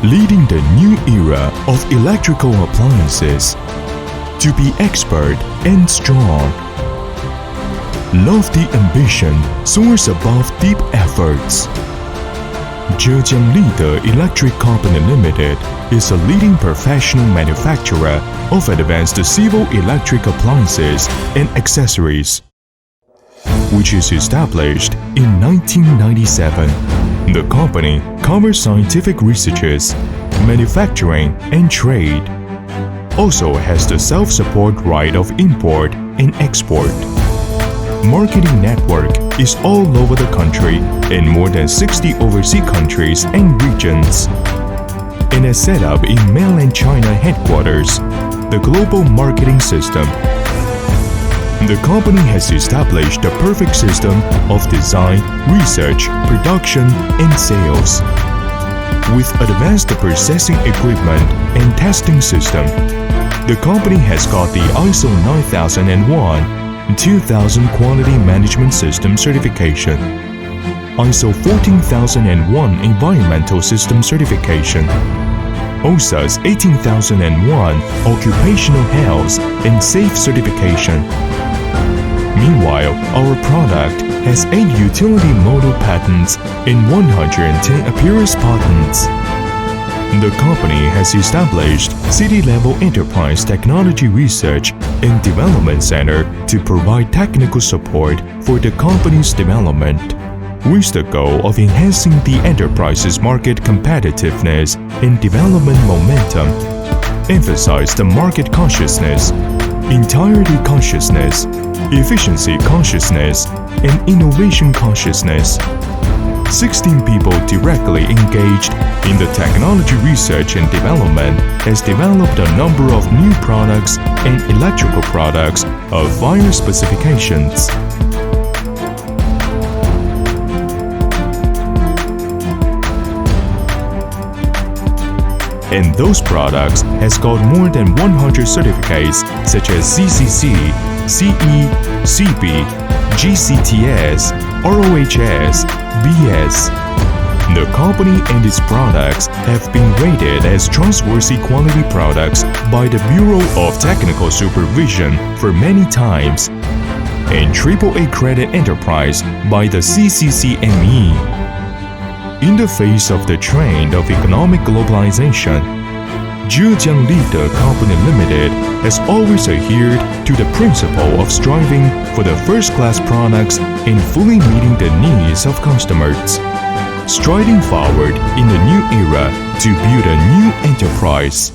leading the new era of electrical appliances. To be expert and strong. Lofty ambition soars above deep efforts. Zhejiang Lide Electric Company Limited is a leading professional manufacturer of advanced civil electric appliances and accessories, which is established in 1997. The company covers scientific researches, manufacturing, and trade. Also has the self-support right of import and export. Marketing network is all over the country in more than 60 overseas countries and regions. And is set up in mainland China headquarters, the global marketing system. The company has established a perfect system of design, research, production, and sales. With advanced processing equipment and testing system, the company has got the ISO 9001-2000 Quality Management System certification, ISO 14001 Environmental System certification, OHSAS 18001 Occupational Health and Safe certification. Meanwhile, our product has 8 utility model patents and 110 appearance patents. The company has established city-level enterprise technology research and development center to provide technical support for the company's development, with the goal of enhancing the enterprise's market competitiveness and development momentum, emphasize the market consciousness, entirety consciousness, efficiency consciousness, and innovation consciousness. 16 people directly engaged in the technology research and development has developed a number of new products and electrical products of various specifications. And those products has got more than 100 certificates such as CCC, CE, CB, GCTS, ROHS, BS. The company and its products have been rated as trustworthy quality products by the Bureau of Technical Supervision for many times, and AAA credit enterprise by the CCCME. In the face of the trend of economic globalization, Zhejiang Lide Company Limited has always adhered to the principle of striving for the first-class products and fully meeting the needs of customers, striding forward in the new era to build a new enterprise.